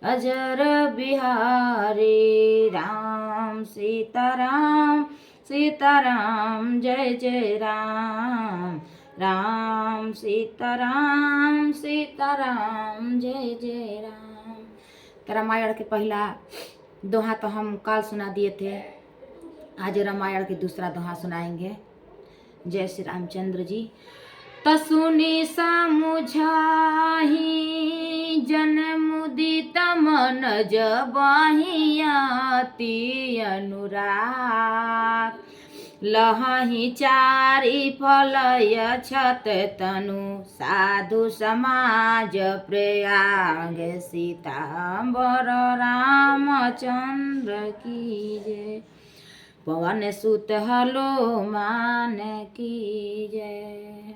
अजर बिहारी राम सीताराम सीताराम जय जय राम राम सीताराम सीताराम जय जय राम। तो रामायण के पहला दोहा तो हम कल सुना दिए थे। आज रामायण के दूसरा दोहा सुनाएंगे। जय श्री रामचंद्र जी। तसुनि समुझाहि जन मुदित मन जबाहि अति अनुराग लहहि चारि फलय छत तनु साधु समाज प्रयाग सीतांबर रामचंद्र की जय पवन सुत हनुमान की जय।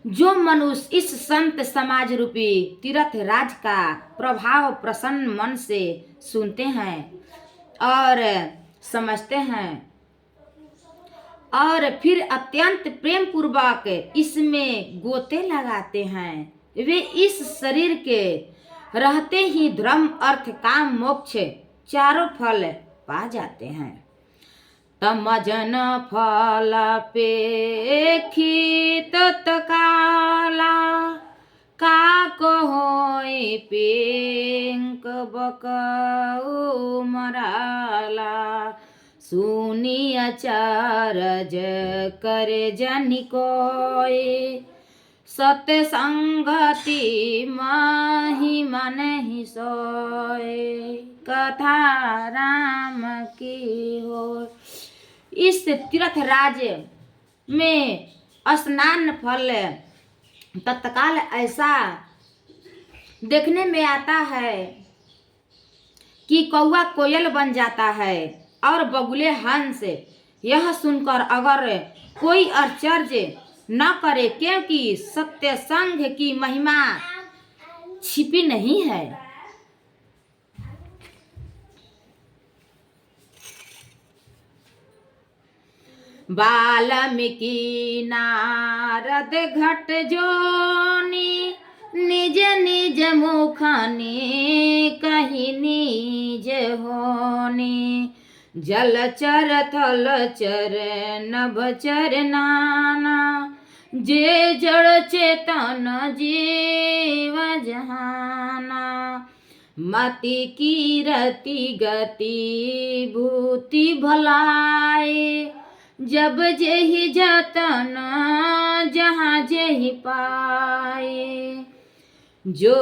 जो मनुष्य इस संत समाज रूपी तीर्थ राज का प्रभाव प्रसन्न मन से सुनते हैं और समझते हैं और फिर अत्यंत प्रेम पूर्वक इसमें गोते लगाते हैं, वे इस शरीर के रहते ही धर्म अर्थ काम मोक्ष चारों फल पा जाते हैं। तमजन फल पेखित काला काको होई पिंक बकऊ मराला सुनी अचारज करे जनि कोई सत्य संगति महिमा नहीं सोए कथा राम की हो। इस तीर्थ राज में स्नान फल तत्काल ऐसा देखने में आता है कि कौवा कोयल बन जाता है और बगुले हंस। यह सुनकर अगर कोई आश्चर्य न करे, क्योंकि सत्य संग की महिमा छिपी नहीं है। वाल्मीकि नारद घट जोनी निज निज मुखनी कही निज होनी जलचर थलचर नभचर नाना जे जड़ चेतन जीव जहाना मति कीरति गति भूति भलाई जब जेहि जतन जहाँ जेहि पाए जो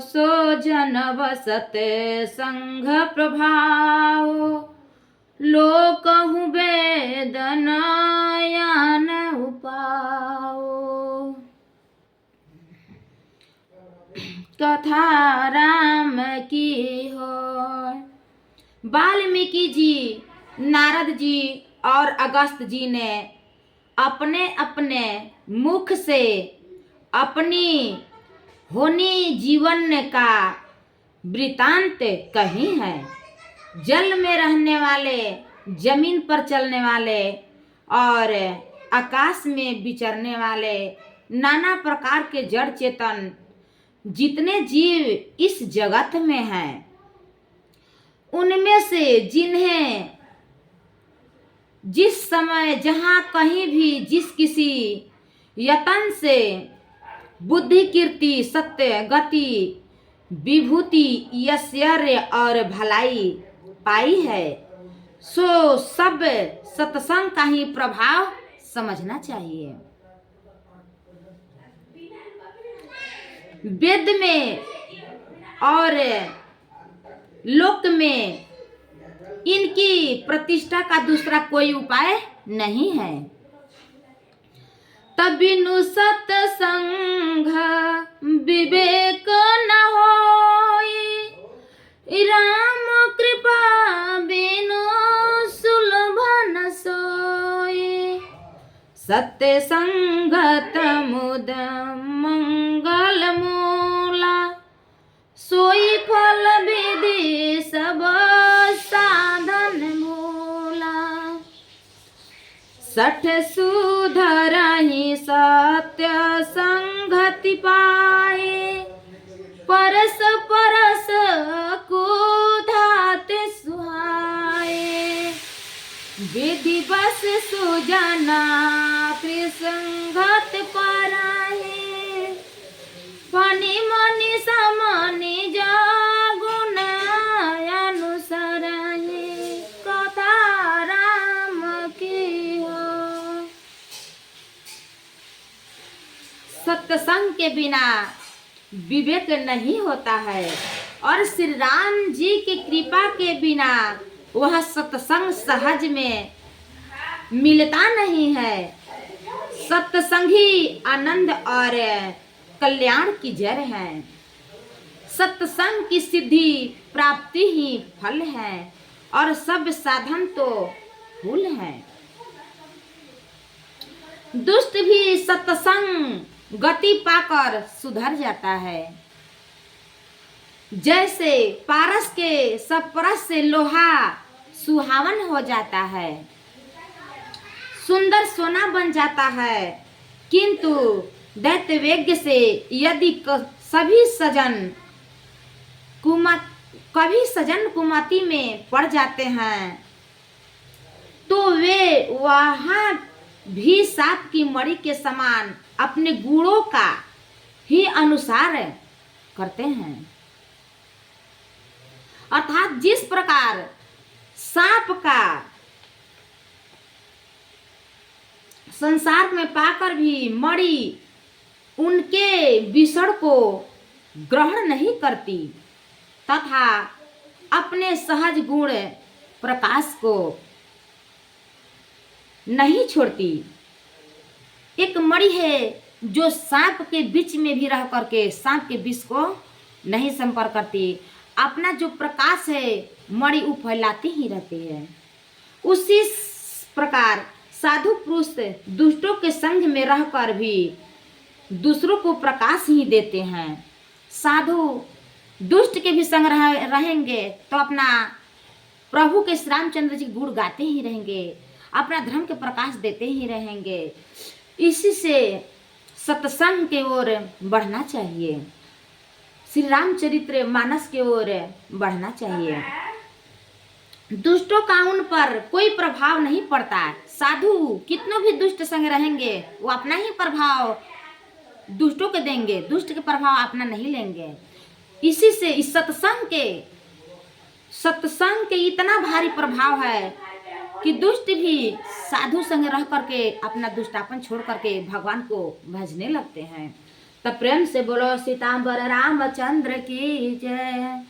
सो जन बसत संघ प्रभाव लोकहु वेदन यान उपाओ कथा राम की हो। वाल्मीकि जी, नारद जी और अगस्त जी ने अपने अपने मुख से अपनी होनी जीवन का वृतांत कही है। जल में रहने वाले, जमीन पर चलने वाले और आकाश में विचरने वाले नाना प्रकार के जड़ चेतन जितने जीव इस जगत में हैं, उनमें से जिन्हें जिस समय जहाँ कहीं भी जिस किसी यतन से बुद्धि कीर्ति सत्य गति विभूति ऐश्वर्य और भलाई पाई है, सो सब सत्संग का ही प्रभाव समझना चाहिए। वेद में और लोक में इनकी प्रतिष्ठा का दूसरा कोई उपाय नहीं है। तबिनु सत्संग विवेक न होई राम कृपा बिनु सुलभ न सोई सत्य संगत मुद मंगल मूला सोई फल विधि सब साधन मूला सठ सुधरहि सत्य संगति पाए, परस परस कुधाते सुहाए। विधि बस सुजना कृसंगत पराहे, फनि मनि समनि जागुण अनुसरहे। कथा राम की हो। सत्संग के बिना विवेक नहीं होता है और श्री राम जी की कृपा के बिना वह सत्संग सहज में मिलता नहीं है। सत्संग ही आनंद और कल्याण की जड़ है। सत्संग की सिद्धि प्राप्ति ही फल है और सब साधन तो फूल है। दुष्ट भी सत्संग गति पाकर सुधर जाता है। जैसे पारस के सपरस से लोहा सुहावन हो जाता है, सुंदर सोना बन जाता है, किंतु दैत्यवेग से यदि कभी सजन कुमति में पड़ जाते हैं तो वे वहां भी सांप की मणि के समान अपने गुणों का ही अनुसार करते हैं। अर्थात जिस प्रकार सांप का संसार में पाकर भी मणि उनके विषण को ग्रहण नहीं करती तथा अपने सहज गुण प्रकाश को नहीं छोड़ती। एक मणि है जो सांप के बीच में भी रह करके सांप के विष को नहीं संपर्क करती। अपना जो प्रकाश है मणि वो फैलाती ही रहती है। उसी प्रकार साधु पुरुष दुष्टों के संग में रहकर भी दूसरों को प्रकाश ही देते हैं। साधु दुष्ट के भी संग रहेंगे तो अपना प्रभु के श्री रामचंद्र जी गुण गाते ही रहेंगे, अपना धर्म के प्रकाश देते ही रहेंगे। इसी से सत्संग के ओर बढ़ना चाहिए, श्री रामचरित्र मानस के ओर बढ़ना चाहिए। दुष्टों का उन पर कोई प्रभाव नहीं पड़ता। साधु कितनों भी दुष्ट संग रहेंगे वो अपना ही प्रभाव दुष्टों के देंगे, दुष्ट के प्रभाव अपना नहीं लेंगे। इसी से इस सत्संग के इतना भारी प्रभाव है कि दुष्ट भी साधु संग रह करके अपना दुष्टापन छोड़ करके भगवान को भजने लगते हैं। तब प्रेम से बोलो सीतांबर रामचंद्र की जय,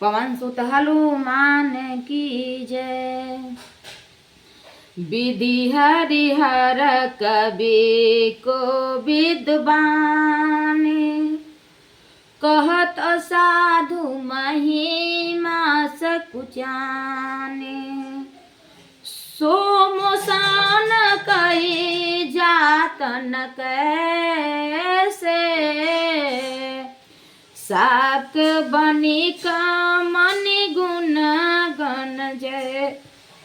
पवन सुत हनुमान की जय। विधि हरिहर कवि को विद्वान, कहत साधु महिमा सकुचाने। सोमोसान कही जातन कैसे, साक बनी का मनि गुण गण जय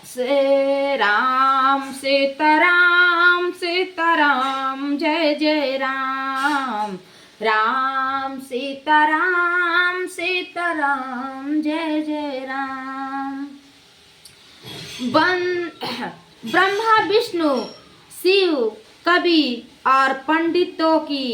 से। राम सीताराम सीताराम जय जय राम, राम सीताराम सीताराम जय जय राम। ब्रह्मा विष्णु शिव कवि और पंडितों की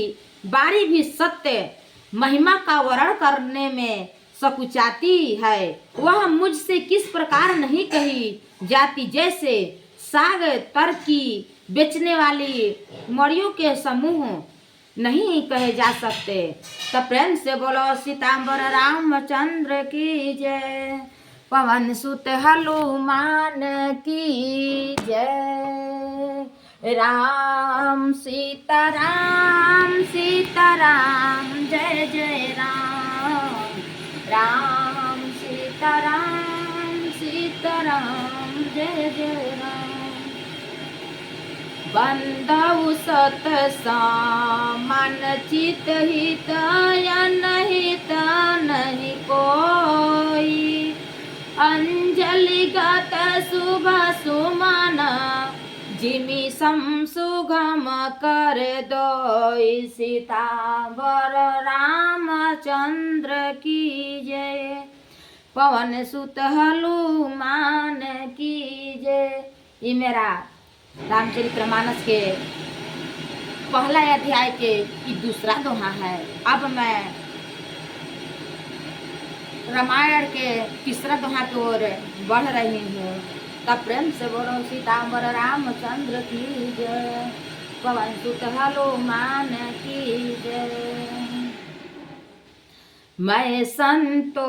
बारी भी सत्य महिमा का वर्णन करने में सकुचाती है। वह मुझसे किस प्रकार नहीं कही जाती, जैसे साग तरकी बेचने वाली मड़ियों के समूह नहीं कहे जा सकते। तो प्रेम से बोलो सीतांबर रामचंद्र की जय, पवन सुत हनुमान की जय। राम सीताराम सीताराम जय जय राम, राम सीताराम सीताराम जय जय राम। बंधु सत सामान चित हित अनहित नहीं कोई, अंजलि गत शुभ सुमन जिमी सम सुगम कर दो सीतावर रामचंद्र की जय। पवन सुत हनुमान की जय। ये मेरा रामचरितमानस के पहला अध्याय के ये दूसरा दोहा है। अब मैं रामायण के तीसरा दोहा की ओर बढ़ रही हूँ। तब प्रेम से बोलो सीतावर रामचंद्र की जय। पवन सुत हनुमान की जय। मैं संतो